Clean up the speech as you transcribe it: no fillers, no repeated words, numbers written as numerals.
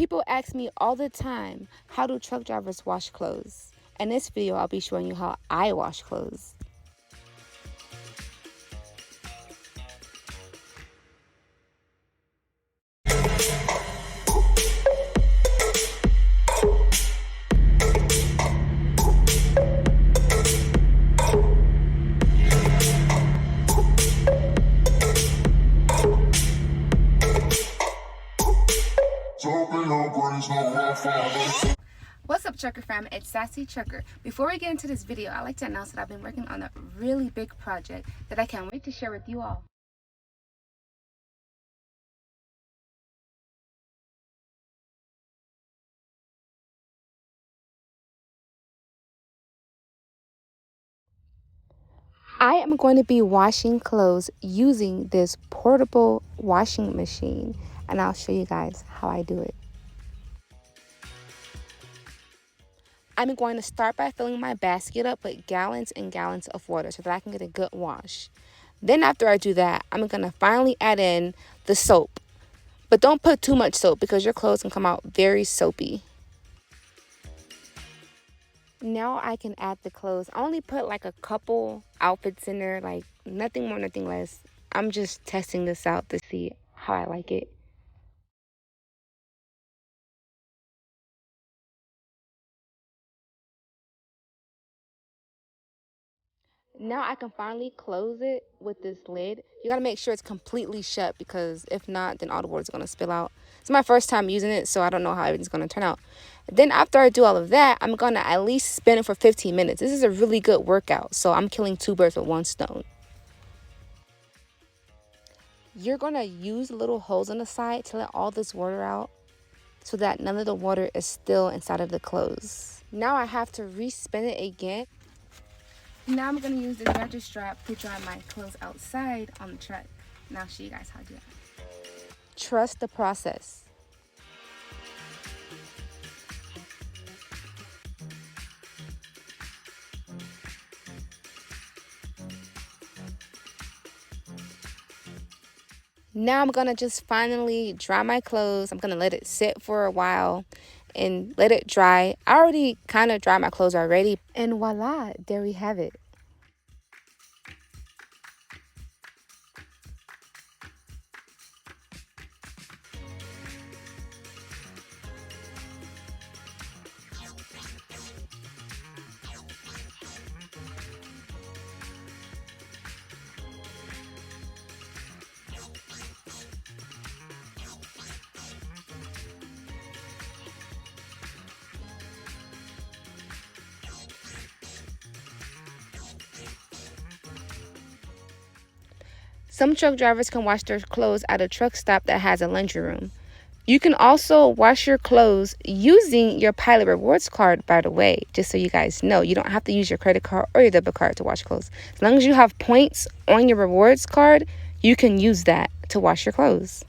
People ask me all the time, how do truck drivers wash clothes? In this video, I'll be showing you how I wash clothes. What's up, trucker fam? It's Sassy Trucker. Before we get into this video, I'd like to announce that I've been working on a really big project that I can't wait to share with you all. I am going to be washing clothes using this portable washing machine, and I'll show you guys how I do it. I'm going to start by filling my basket up with gallons and gallons of water so that I can get a good wash. Then after I do that, I'm going to finally add in the soap. But don't put too much soap because your clothes can come out very soapy. Now I can add the clothes. I only put like a couple outfits in there, like nothing more, nothing less. I'm just testing this out to see how I like it. Now I can finally close it with this lid. You gotta make sure it's completely shut because if not, then all the water's gonna spill out. It's my first time using it, so I don't know how everything's gonna turn out. Then after I do all of that, I'm gonna at least spin it for 15 minutes. This is a really good workout, so I'm killing two birds with one stone. You're gonna use little holes on the side to let all this water out so that none of the water is still inside of the clothes. Now I have to re-spin it again. Now I'm going to use this ratchet strap to dry my clothes outside on the truck. And I'll show you guys how to do that. Trust the process. Now I'm going to just finally dry my clothes. I'm going to let it sit for a while and let it dry. I already kind of dried my clothes already. And voila, there we have it. Some truck drivers can wash their clothes at a truck stop that has a laundry room. You can also wash your clothes using your Pilot Rewards card, by the way, just so you guys know. You don't have to use your credit card or your debit card to wash clothes. As long as you have points on your rewards card, you can use that to wash your clothes.